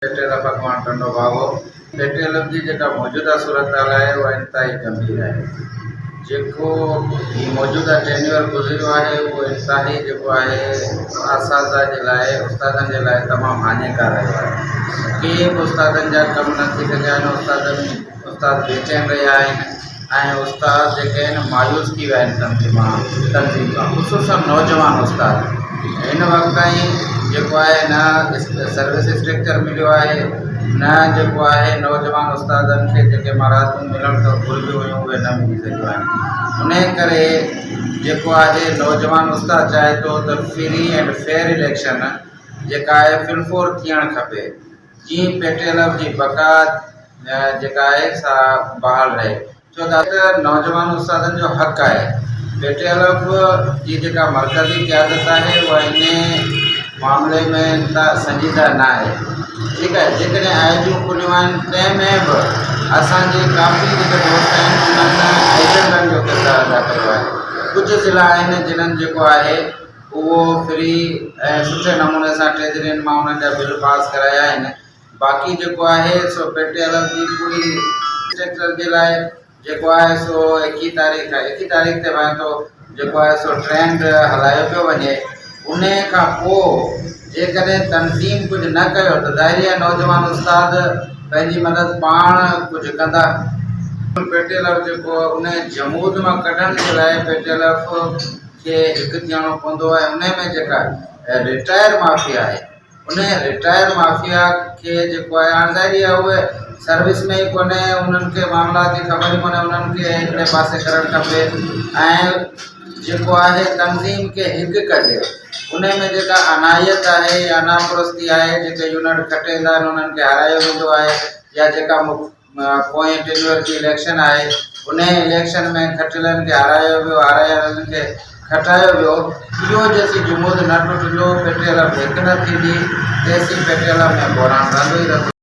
Petrol पकवान टंडो भागो petrol जी जेका मौजूदा सूरत हाल है वह इंतहाई गंभीर है। जेको ही मौजूदा टेन्योर गुज़रियो है वो इंतहाई जेको आहे असाज़ा जे लाइ उस्तादनि जे लाइ तमामु हानिकार रहियो आहे। के बि उस्तादनि जा कम न थी सघिया आहिनि। उस्ताद बेचैन रहिया आहिनि ऐं उस्ताद जेके आहिनि मायूस थी विया आहिनि तनज़ीम खां, ख़ुसूसन नौजवान उस्ताद। हिन वक़्त ताईं जेको आहे न सर्विस स्ट्रक्चर मिलियो आहे, न जेको आहे नौजवान उस्तादनि खे जेके महारातूं मिलण त घुरिजूं हुयूं उहे न मिली सघियूं आहिनि। उन करे जेको आहे नौजवान उस्ताद चाहे थो त फ्री एंड फेयर इलेक्शन जेका आहे फिलफोर थियणु खपे, जीअं पेट्रोल जी बका जेका आहे सा बहाल रहे। छो त नौजवान उस्तादनि जो हक़ आहे। पेट्रोल जी जेका मरकज़ी क़यादत आहे उहा इन मामले में त संजीदा न आहे। ठीकु आहे, जेकॾहिं आईडियूं खुलियूं आहिनि तंहिंमें बि असांजे काफ़ी जेके दोस्त आहिनि उन्हनि एजेंटनि जो किरदारु अदा कयो आहे। कुझु ज़िला आहिनि जिन्हनि जेको आहे उहो फ्री ऐं सुठे नमूने सां ट्रेजरियुनि मां उन्हनि जा बिल पास कराया आहिनि। बाक़ी जेको आहे सो पेट्रोल जी पूरी सेक्टर जे लाइ जेको आहे सो 21 तारीख़ ते वञे जेको आहे सो ट्रेंड हलायो पियो वञे। उन खां पोइ जेकॾहिं तनज़ीम कुझु न कयो त ज़ाहिर आहे नौजवान उस्ताद पंहिंजी मदद पाण कुझु कंदा। पेट्रोल जेको उन जमूद मां कढण जे लाइ पेट्रोल खे हिकु थियणो पवंदो आहे। उन में जेका रिटायर माफ़िया आहे उन रिटायर माफ़िया खे जेको आहे हाणे ज़ाहिर आहे उहे सर्विस में ई कोन्हे, उन्हनि खे मामला जी ख़बर ई कोन्हे, उन्हनि खे हिन पासे करणु खपे ऐं जेको आहे तनज़ीम खे हिकु कजे। उन में जेका अनायत आहे या नापरस्ती आहे, जेके यूनिट खटेंदा आहिनि उन्हनि खे हारायो वेंदो आहे, या जेका पोएं टेन्योर जी इलेक्शन आहे उन इलेक्शन में खटियलनि खे हारायो वियो, हारायलनि खे खटायो वियो। इहो जेसीं जुमूद न टुटंदो, पेट्रोल हिकु न थींदी, तेसीं पेट्रोल में बहिराण रहंदो ई रहंदो।